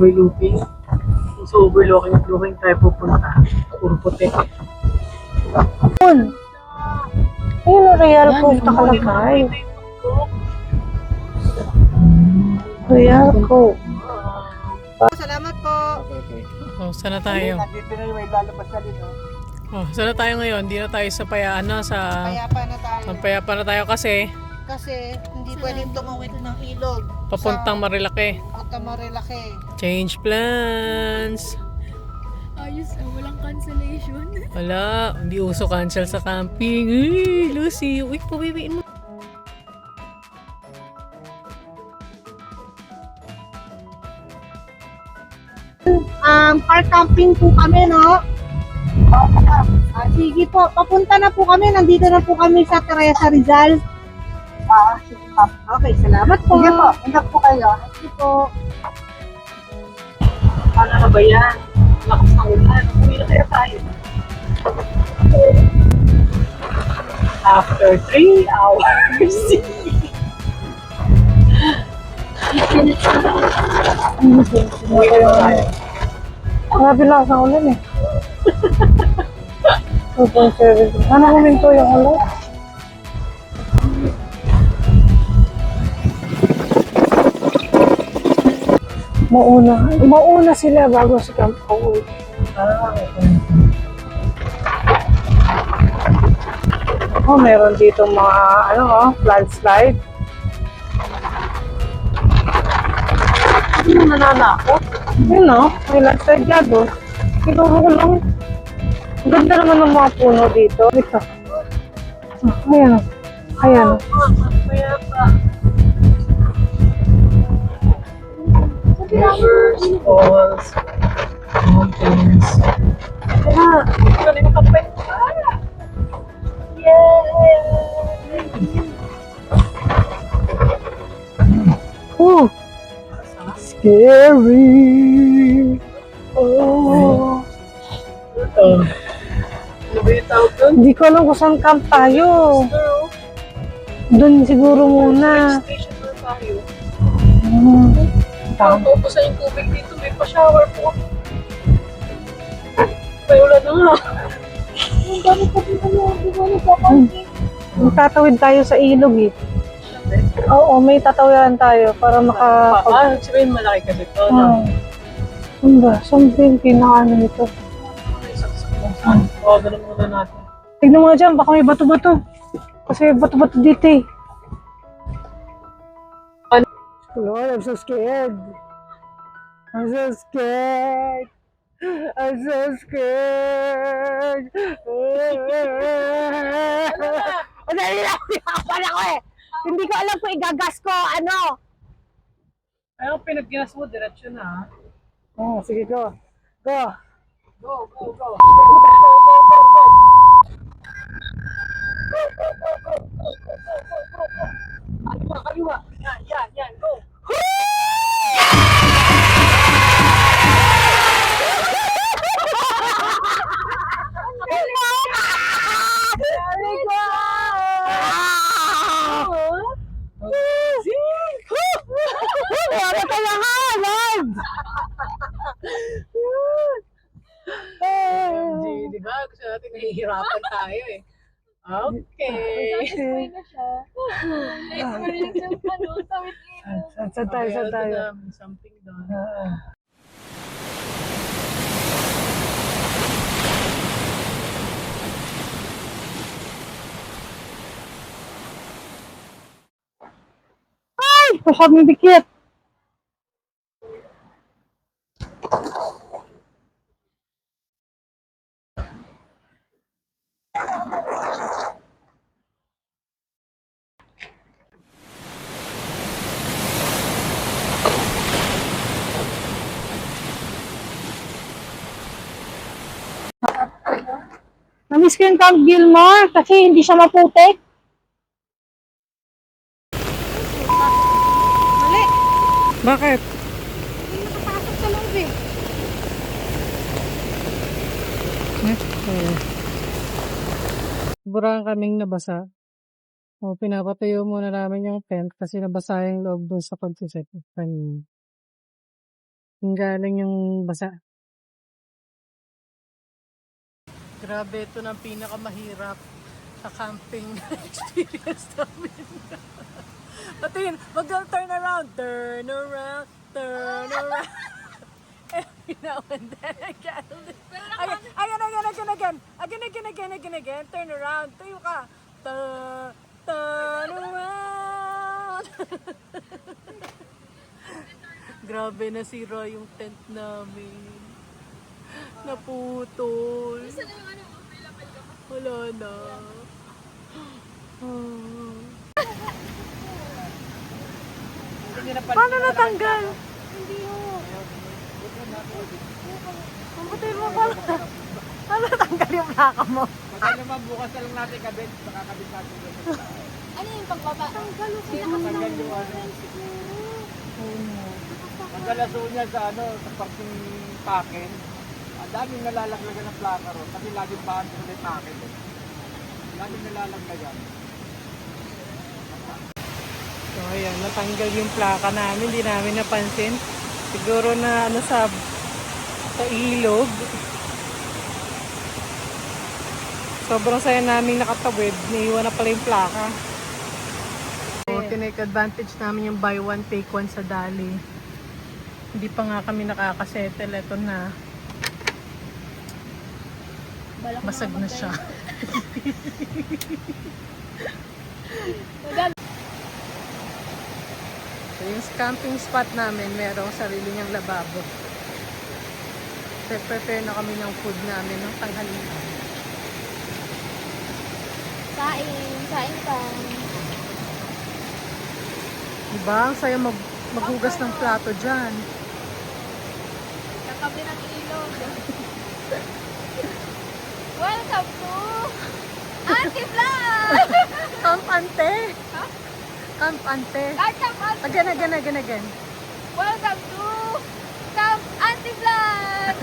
overlooking. So overlooking tayo pupunta. Puro puti. Ayun, Royal Cove nakalagay. Royal Cove. Salamat po. Oh, sana tayo. Dito na yung may lalabas na rin. Oh, sana tayo ngayon. Hindi na tayo sa payaan na sa... Payapa na tayo. Ang payapa na tayo kasi Kasi hindi pwedeng tumawid ng ilog. papuntang Marilake. Punta Marilake. Change plans. Ayos, walang cancellation. Wala, hindi uso cancel sa camping. Uy, Lucy, uy, pabibiin mo. Car camping po kami, no? Sige po, papunta na po kami. Nandito na po kami sa Teresa Rizal. Sige po. Okay, salamat po. Sige po, ingat po kayo. Sige po. Paano na ba yan? Lakas ng ulan. Uwi na kaya tayo. After 3 hours. Uwi na tayo. Grabe lakas ng ulan eh. 2.7. Sana huminto yung ulan. Mauna sila bago si Camp Pauwi. Oh, meron dito mga landslide. Ano nananakot? Yun no, may landslide nga doon. Siguro ko lang. Ang ganda naman ng mga puno dito. Ito. Ayan o. Ayan o. Kaya pa. Rivers, falls, mountains. Kaya, galing mo kapit. Oh! Scary! Oh! Ano ba yung tawag doon? Hindi ko alam kung saan camp tayo. Doon siguro muna. Station na tayo. Tama. Paupusan yung tubig dito. May pa-shower po. May ulan na nga. Magtatawid tayo sa ilog eh. Oo, may tatawiran tayo para Sabihin malaki kasi ito. No? Ano ba? Saan ba yung pinaka-ano nito? Oo, ganun muna natin. Tignan mo nga dyan, baka may bato-bato. Kasi may bato-bato dito eh. Lord, I'm so scared. I'm so scared. I'm so scared. Ang dali lang, pinakapan ako eh. Hindi ko alam kung igagas ko, ano. Ayaw, pinag-ginas mo, diretso na. Oh, sige, go. Go. Go, go, go. Kaliwa. Yan, go. Wala ka lang halad! Di ba? Gusto natin nahihirapan tayo eh. Okay. Satisfy na siya. Na-experience yung tawid dito. Saan tayo? Something doon. Ay! Masyad mo dikit! Namiss ko yung Camp Gilmore kasi hindi siya maputik. Mali. Bakit? Hindi nakapasok sa loob eh. Sobrang kaming nabasa. O, pinapatayo muna namin yung tent kasi nabasa yung loob doon sa pagsiset. Yung galing yung basa. Grabe, ito na ang pinakamahirap sa camping experience namin. Patingin, turn around, turn around, turn around. Every now and then again. Again, turn around. Tayo ka. Turn around. Grabe, nasira yung tent namin. Naputol. Wala na. Paano natanggal? Hindi ho. Mabutin mo pala. Paano natanggal yung plaka mo? Magkano naman bukas na lang natin kabit, makakabit natin doon. Ano yung pagbaba? Tanggal ko siya. Matanggal yung ano. Madalas ho niya sa ano, sa parking pakin. Ang daming nalalaglagan ng plaka ron. Kasi laging bahan ko ulit pakin. Laging nalalaglagan. So ayan, natanggal yung plaka namin. Hindi namin napansin. Siguro na ano sa ilog. Sobrang saya namin nakatawid. Niiwan na pala yung plaka. So, tinake advantage namin yung buy one, take one sa Dali. Hindi pa nga kami nakakasettle. Ito na. Basag na siya. So, yung camping spot namin, merong sarili niyang lababo. Prepare na kami ng food namin ng tanghalian. Saing pa. Diba? Ang saya maghugas ng plato dyan. Katabi ng ilog. Welcome to Auntie Vlog! Camp Ante! Camp Ante! Again. Welcome to Camp Auntie Vlog!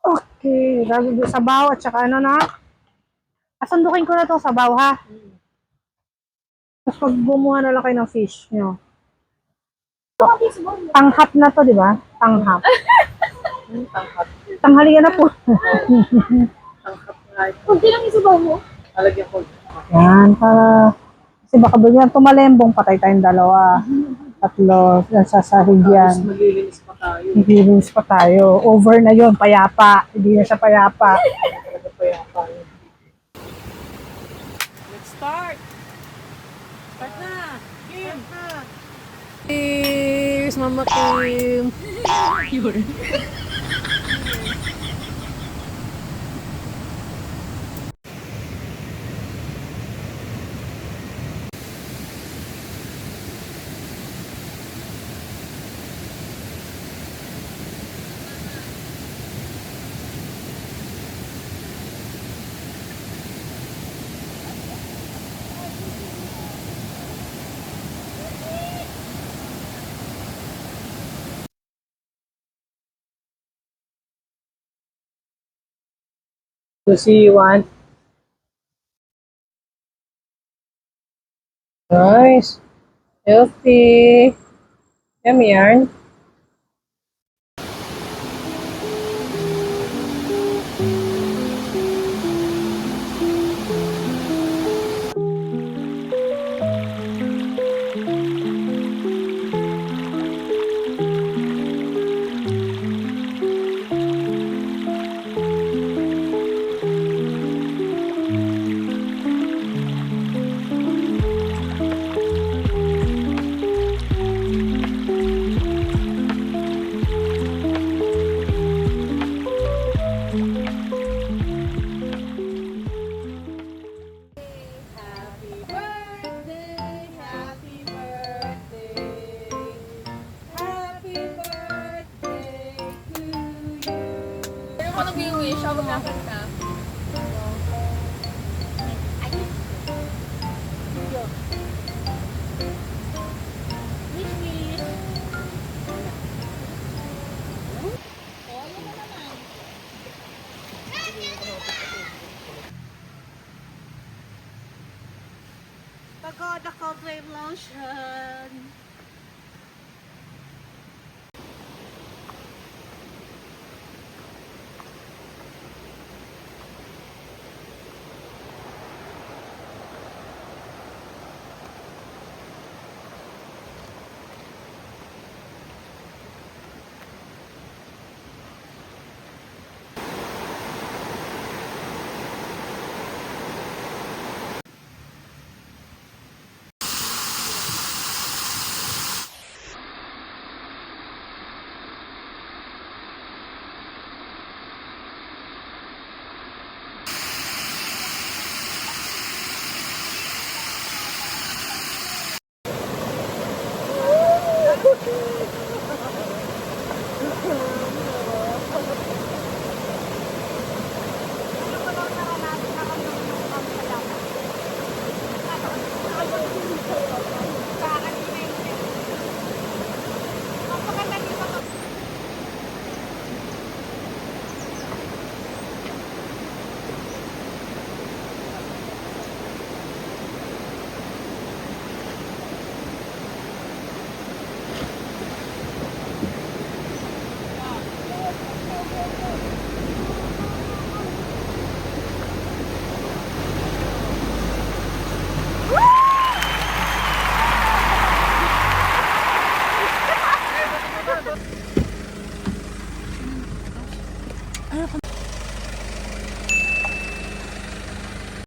Okay, lagi doon sabaw at saka ano na. Asundukin ko na itong sabaw ha. Tapos pag bumuha na lang kayo ng fish nyo. Tanghap na to, di ba? Tanghap. Tanghalian na po. Kunti lang isubaw mo. Talagyan ko. Yan, para kasi baka bigyan tumalembong, patay tayong dalawa. Tatlo, sasahig yan. Maglilinis pa tayo. Maglilinis pa tayo. Over na yon, payapa. Hindi na siya payapa. Talaga pa yan. Let's start! Start na! Kim! Cheers! Mama Kim! Yun. Lucy, you want? Nice. Healthy. Yummy yarn. Kasama mo. Kakanta. Wish, wish. Oh, ano na naman? Pagoda Cold Lotion.